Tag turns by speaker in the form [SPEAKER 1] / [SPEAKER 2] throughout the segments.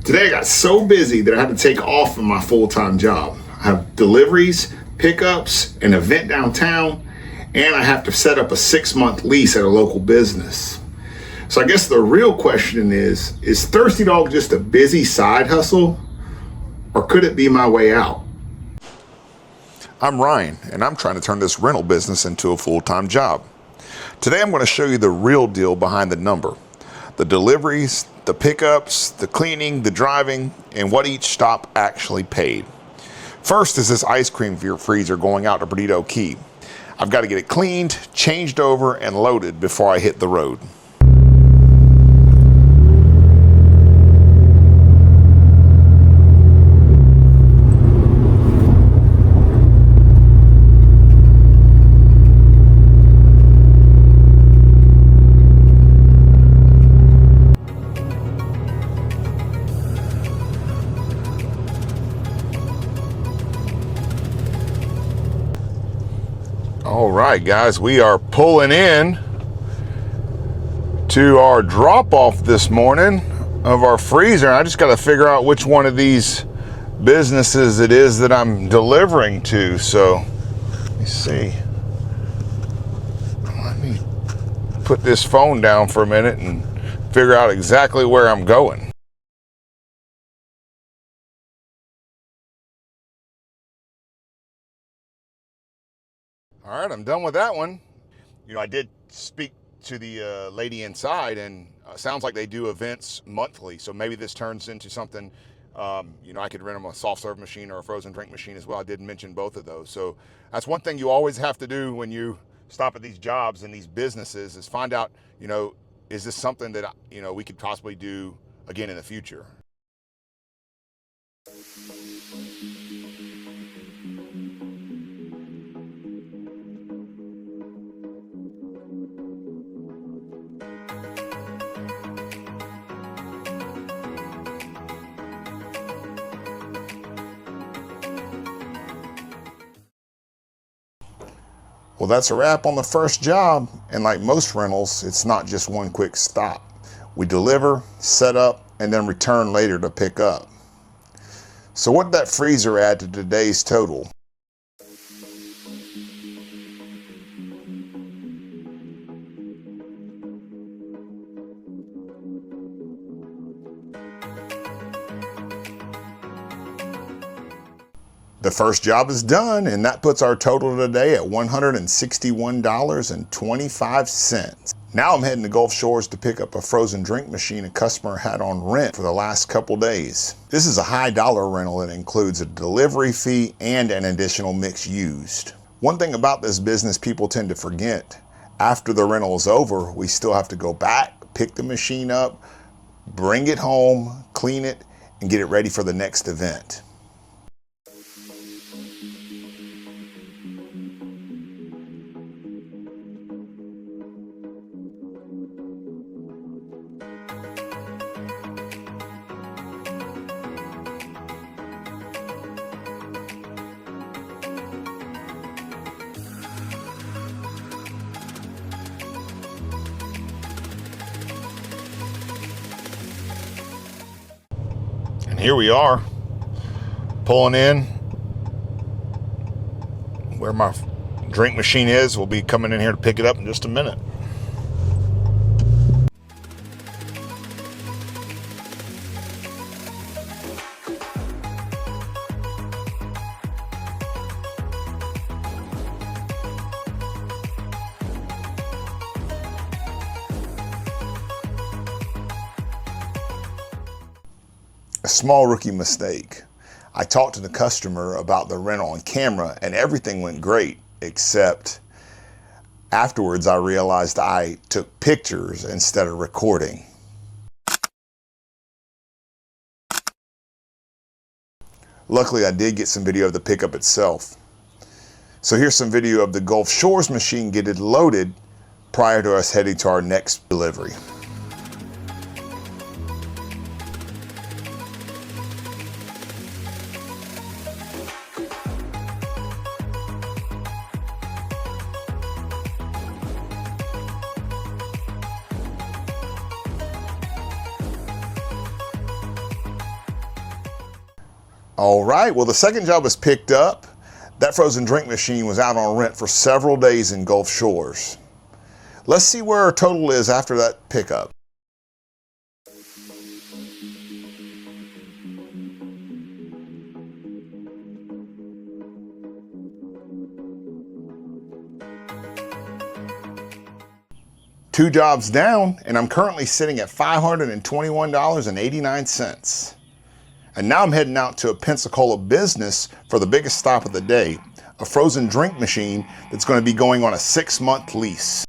[SPEAKER 1] Today I got so busy that I had to take off from my full-time job. I have deliveries, pickups, an event downtown, and I have to set up a 6-month lease at a local business. So I guess the real question is Thirsty Dog just a busy side hustle, or could it be my way out?
[SPEAKER 2] I'm Ryan, and I'm trying to turn this rental business into a full-time job. Today I'm going to show you the real deal behind the number. The deliveries, the pickups, the cleaning, the driving, and what each stop actually paid. First is this ice cream freezer going out to Perdido Key. I've got to get it cleaned, changed over, and loaded before I hit the road. All right, guys, we are pulling in to our drop-off this morning of our freezer. I just got to figure out which one of these businesses it is that I'm delivering to. So let me see. Let me put this phone down for a minute and figure out exactly where I'm going. All right, I'm done with that one. You know, I did speak to the lady inside, and sounds like they do events monthly. So maybe this turns into something, you know, I could rent them a soft serve machine or a frozen drink machine as well. I did mention both of those. So that's one thing you always have to do when you stop at these jobs and these businesses is find out, you know, is this something that, you know, we could possibly do again in the future? Well, that's a wrap on the first job. And like most rentals, it's not just one quick stop. We deliver, set up, and then return later to pick up. So what did that freezer add to today's total? The first job is done, and that puts our total today at $161.25. Now I'm heading to Gulf Shores to pick up a frozen drink machine a customer had on rent for the last couple days. This is a high dollar rental that includes a delivery fee and an additional mix used. One thing about this business people tend to forget, after the rental is over, we still have to go back, pick the machine up, bring it home, clean it, and get it ready for the next event. Here we are, pulling in where my drink machine is. We'll be coming in here to pick it up in just a minute. A small rookie mistake. I talked to the customer about the rental on camera and everything went great, except afterwards I realized I took pictures instead of recording. Luckily I did get some video of the pickup itself. So here's some video of the Gulf Shores machine getting loaded prior to us heading to our next delivery. All right, well, the second job was picked up. That frozen drink machine was out on rent for several days in Gulf Shores. Let's see where our total is after that pickup. Two jobs down, and I'm currently sitting at $521.89. And now I'm heading out to a Pensacola business for the biggest stop of the day, a frozen drink machine that's going to be going on a 6-month lease.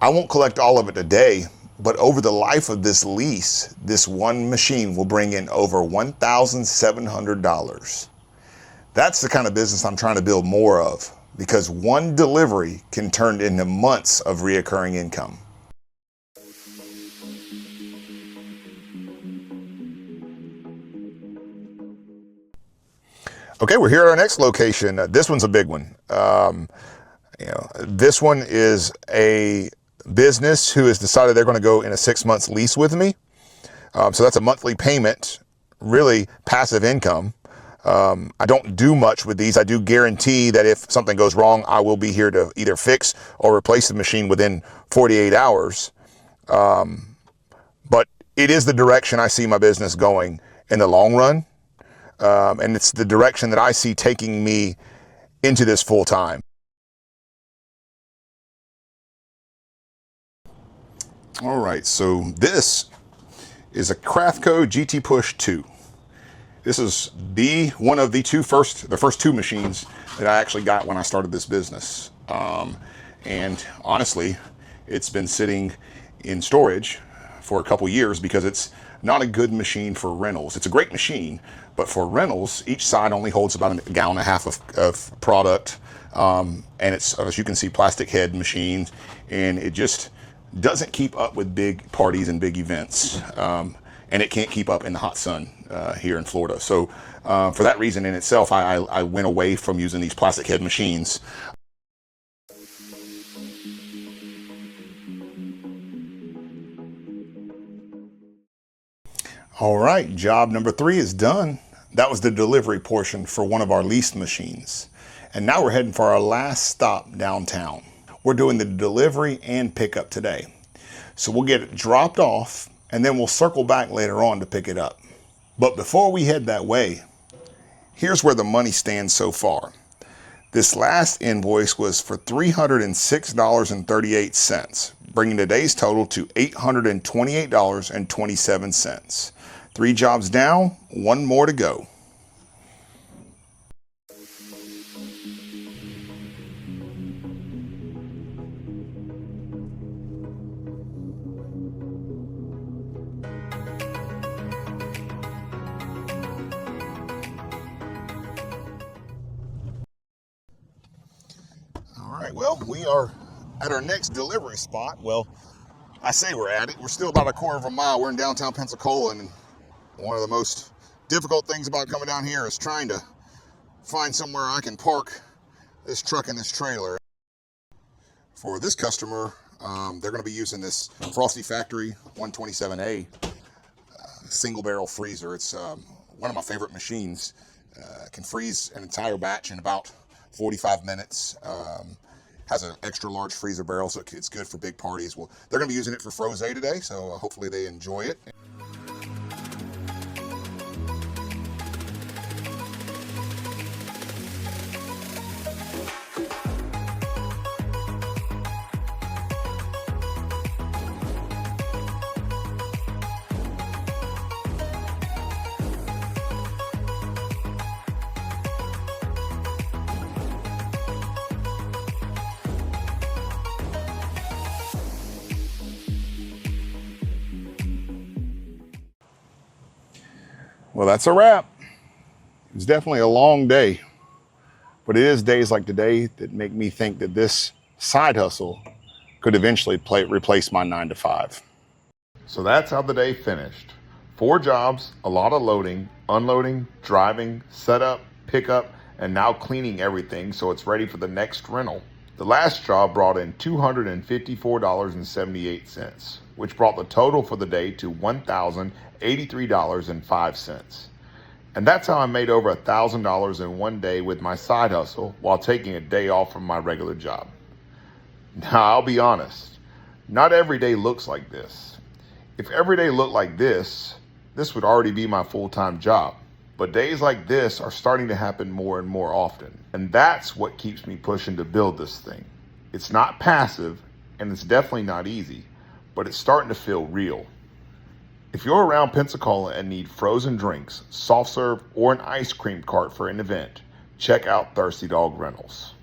[SPEAKER 2] I won't collect all of it today, but over the life of this lease, this one machine will bring in over $1,700. That's the kind of business I'm trying to build more of, because one delivery can turn into months of reoccurring income. Okay, we're here at our next location. This one's a big one. This one is a business who has decided they're going to go in a 6-month lease with me. So that's a monthly payment, really passive income. I don't do much with these. I do guarantee that if something goes wrong, I will be here to either fix or replace the machine within 48 hours. But it is the direction I see my business going in the long run. And it's the direction that I see taking me into this full time. All right, so this is a Craftco GT Push 2. This is one of the first two machines that I actually got when I started this business. And honestly, it's been sitting in storage for a couple years because it's not a good machine for rentals. It's a great machine, but for rentals, each side only holds about a gallon and a half of product. And it's, as you can see, plastic head machines, and it just doesn't keep up with big parties and big events. And it can't keep up in the hot sun here in Florida. So for that reason in itself, I went away from using these plastic head machines. All right, job number 3 is done. That was the delivery portion for one of our leased machines. And now we're heading for our last stop downtown. We're doing the delivery and pickup today. So we'll get it dropped off and then we'll circle back later on to pick it up. But before we head that way, here's where the money stands so far. This last invoice was for $306.38, bringing today's total to $828.27. 3 jobs down, 1 more to go. All right, well, we are at our next delivery spot. Well, I say we're at it. We're still about a quarter of a mile. We're in downtown Pensacola, and one of the most difficult things about coming down here is trying to find somewhere I can park this truck and this trailer. For this customer, they're going to be using this Frosty Factory 127A single barrel freezer. It's one of my favorite machines. It can freeze an entire batch in about 45 minutes. Has an extra large freezer barrel, so it's good for big parties. Well, they're going to be using it for Frosé today, so hopefully they enjoy it. Well, that's a wrap. It's definitely a long day, but it is days like today that make me think that this side hustle could eventually replace my 9-to-5. So that's how the day finished. 4 jobs, a lot of loading, unloading, driving, setup, pickup, and now cleaning everything so it's ready for the next rental. The last job brought in $254.78, which brought the total for the day to $1,083.05. And that's how I made over $1,000 in one day with my side hustle while taking a day off from my regular job. Now, I'll be honest, not every day looks like this. If every day looked like this would already be my full-time job. But days like this are starting to happen more and more often. And that's what keeps me pushing to build this thing. It's not passive, and it's definitely not easy, but it's starting to feel real. If you're around Pensacola and need frozen drinks, soft serve, or an ice cream cart for an event, check out Thirsty Dog Rentals.